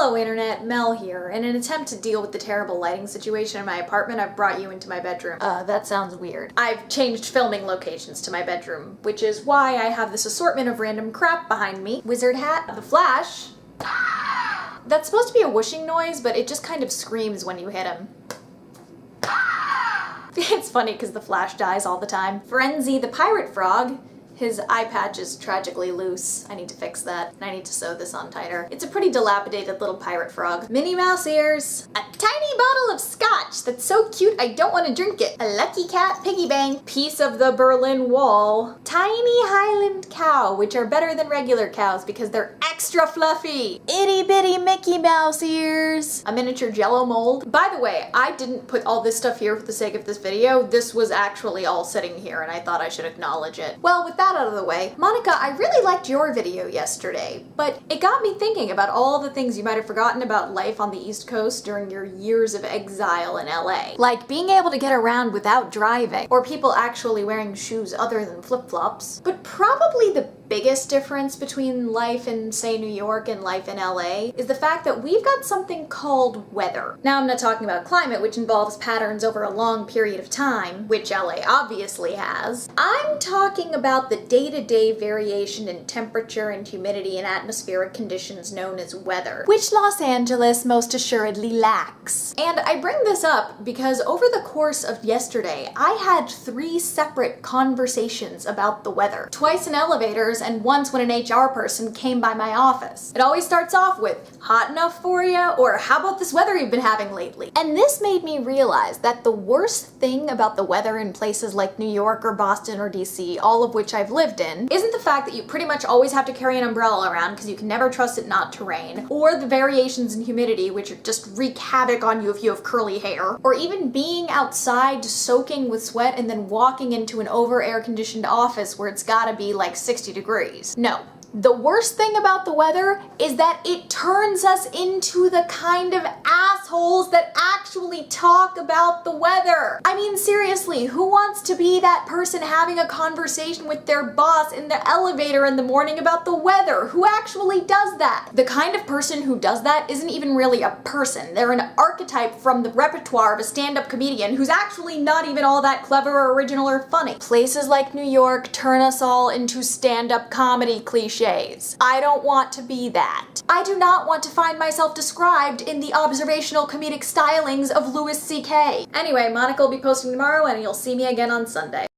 Hello internet, Mel here. In an attempt to deal with the terrible lighting situation in my apartment, I've brought you into my bedroom. That sounds weird. I've changed filming locations to my bedroom, which is why I have this assortment of random crap behind me. Wizard hat, the Flash. That's supposed to be a whooshing noise, but it just kind of screams when you hit him. It's funny because the Flash dies all the time. Frenzy the pirate frog. His eye patch is tragically loose. I need to fix that, and I need to sew this on tighter. It's a pretty dilapidated little pirate frog. Minnie Mouse ears. A tiny bottle of scotch that's so cute I don't want to drink it. A lucky cat piggy bank. Piece of the Berlin Wall. Tiny Highland cow, which are better than regular cows because they're extra fluffy. Itty bitty Mickey Mouse ears. A miniature Jello mold. By the way, I didn't put all this stuff here for the sake of this video. This was actually all sitting here, and I thought I should acknowledge it. Well, with that out of the way, Monica, I really liked your video yesterday, but it got me thinking about all the things you might have forgotten about life on the East Coast during your years of exile in LA. Like being able to get around without driving, or people actually wearing shoes other than flip-flops. But probably the biggest difference between life in, say, New York and life in LA is the fact that we've got something called weather. Now, I'm not talking about climate, which involves patterns over a long period of time, which LA obviously has. I'm talking about the day-to-day variation in temperature and humidity and atmospheric conditions known as weather, which Los Angeles most assuredly lacks. And I bring this up because over the course of yesterday, I had 3 separate conversations about the weather. Twice in elevators and once when an HR person came by my office. It always starts off with, hot enough for ya? Or how about this weather you've been having lately? And this made me realize that the worst thing about the weather in places like New York or Boston or DC, all of which I've lived in, isn't the fact that you pretty much always have to carry an umbrella around because you can never trust it not to rain, or the variations in humidity which just wreak havoc on you if you have curly hair, or even being outside soaking with sweat and then walking into an over air-conditioned office where it's gotta be like 60 degrees. No. The worst thing about the weather is that it turns us into the kind of assholes that actually talk about the weather. I mean, seriously, who wants to be that person having a conversation with their boss in the elevator in the morning about the weather? Who actually does that? The kind of person who does that isn't even really a person. They're an archetype from the repertoire of a stand-up comedian who's actually not even all that clever or original or funny. Places like New York turn us all into stand-up comedy cliches. I don't want to be that. I do not want to find myself described in the observational comedic stylings of Louis C.K. Anyway, Monica will be posting tomorrow and you'll see me again on Sunday.